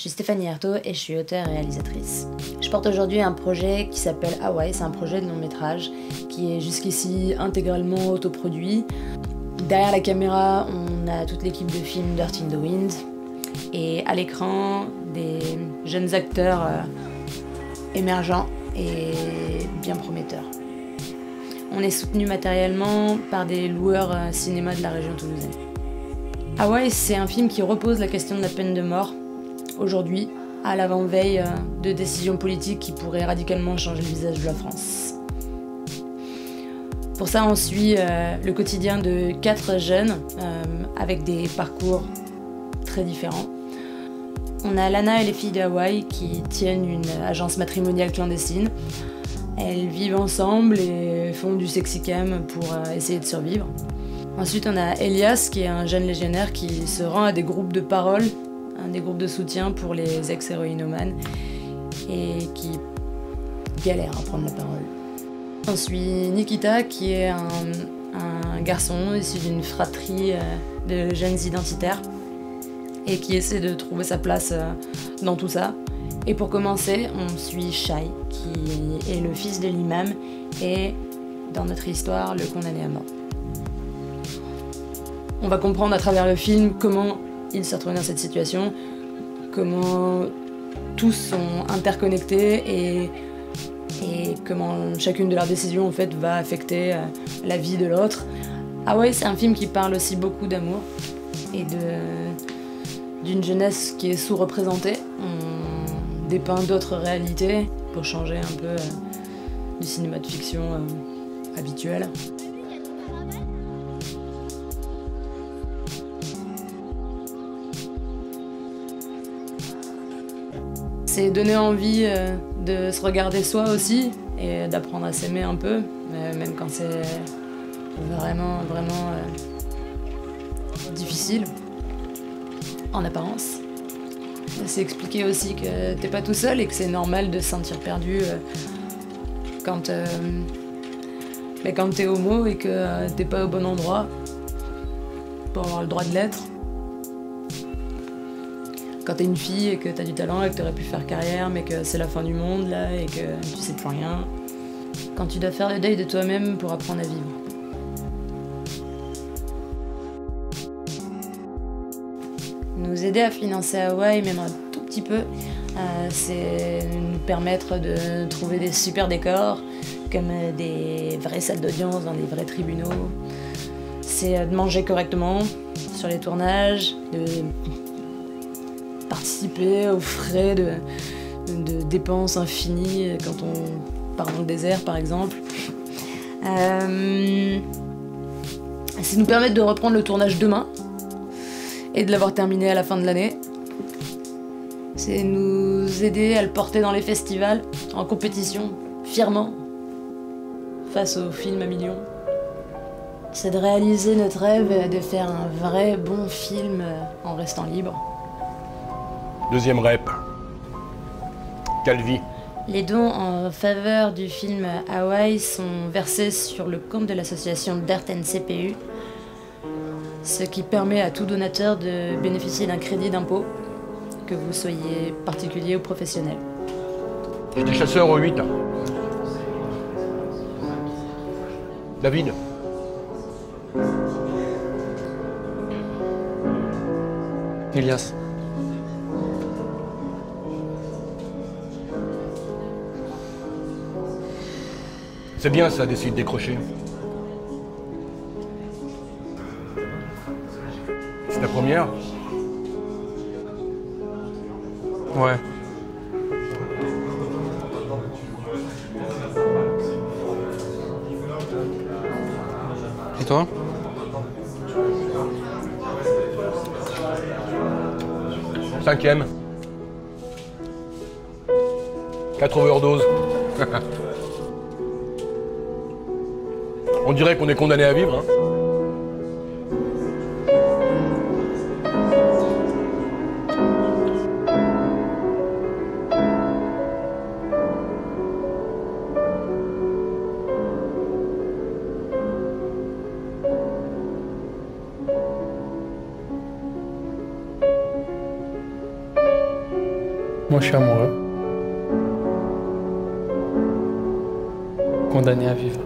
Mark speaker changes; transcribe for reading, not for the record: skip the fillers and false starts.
Speaker 1: Je suis Stéphanie Artaud et je suis auteure et réalisatrice. Je porte aujourd'hui un projet qui s'appelle Hawaii, c'est un projet de long métrage qui est jusqu'ici intégralement autoproduit. Derrière la caméra, on a toute l'équipe de film Dirt in the Wind et à l'écran, des jeunes acteurs émergents et bien prometteurs. On est soutenu matériellement par des loueurs cinéma de la région toulousaine. Hawaii, c'est un film qui repose la question de la peine de mort aujourd'hui, à l'avant-veille de décisions politiques qui pourraient radicalement changer le visage de la France. Pour ça, on suit le quotidien de 4 jeunes avec des parcours très différents. On a Lana et les filles de Hawaii qui tiennent une agence matrimoniale clandestine. Elles vivent ensemble et font du sexy-cam pour essayer de survivre. Ensuite, on a Elias, qui est un jeune légionnaire qui se rend à des groupes de parole, des groupes de soutien pour les ex-héroïnomanes et qui galère à prendre la parole. On suit Nikita, qui est un garçon issu d'une fratrie de jeunes identitaires et qui essaie de trouver sa place dans tout ça. Et pour commencer, on suit Shai, qui est le fils de l'imam et, dans notre histoire, le condamné à mort. On va comprendre à travers le film comment il s'est retrouvé dans cette situation, comment tous sont interconnectés et comment chacune de leurs décisions en fait, va affecter la vie de l'autre. Hawaii, c'est un film qui parle aussi beaucoup d'amour et d'une jeunesse qui est sous-représentée. On dépeint d'autres réalités pour changer un peu du cinéma de fiction habituel. C'est donner envie de se regarder soi aussi et d'apprendre à s'aimer un peu, même quand c'est vraiment difficile, en apparence. C'est expliquer aussi que t'es pas tout seul et que c'est normal de se sentir perdu quand t'es homo et que t'es pas au bon endroit pour avoir le droit de l'être. Quand t'es une fille et que t'as du talent et que t'aurais pu faire carrière mais que c'est la fin du monde là et que tu sais plus rien. Quand tu dois faire le deuil de toi-même pour apprendre à vivre. Nous aider à financer Hawaii, même un tout petit peu, c'est nous permettre de trouver des super décors, comme des vraies salles d'audience dans des vrais tribunaux. C'est de manger correctement sur les tournages, de participer aux frais de dépenses infinies quand on part dans le désert, par exemple. C'est nous permettre de reprendre le tournage demain et de l'avoir terminé à la fin de l'année. C'est nous aider à le porter dans les festivals, en compétition, fièrement, face aux films à millions. C'est de réaliser notre rêve de faire un vrai bon film en restant libre.
Speaker 2: Deuxième rep. Calvi.
Speaker 1: Les dons en faveur du film Hawaii sont versés sur le compte de l'association Dirt CPU, ce qui permet à tout donateur de bénéficier d'un crédit d'impôt, que vous soyez particulier ou professionnel.
Speaker 2: J'étais chasseur au 8. David.
Speaker 3: Elias.
Speaker 2: C'est bien ça d'essayer de décrocher. C'est ta première?
Speaker 3: Ouais. Et toi?
Speaker 2: Cinquième. 4 overdoses. On dirait qu'on est condamné à vivre, hein.
Speaker 4: Moi, je suis amoureux. Condamné à vivre.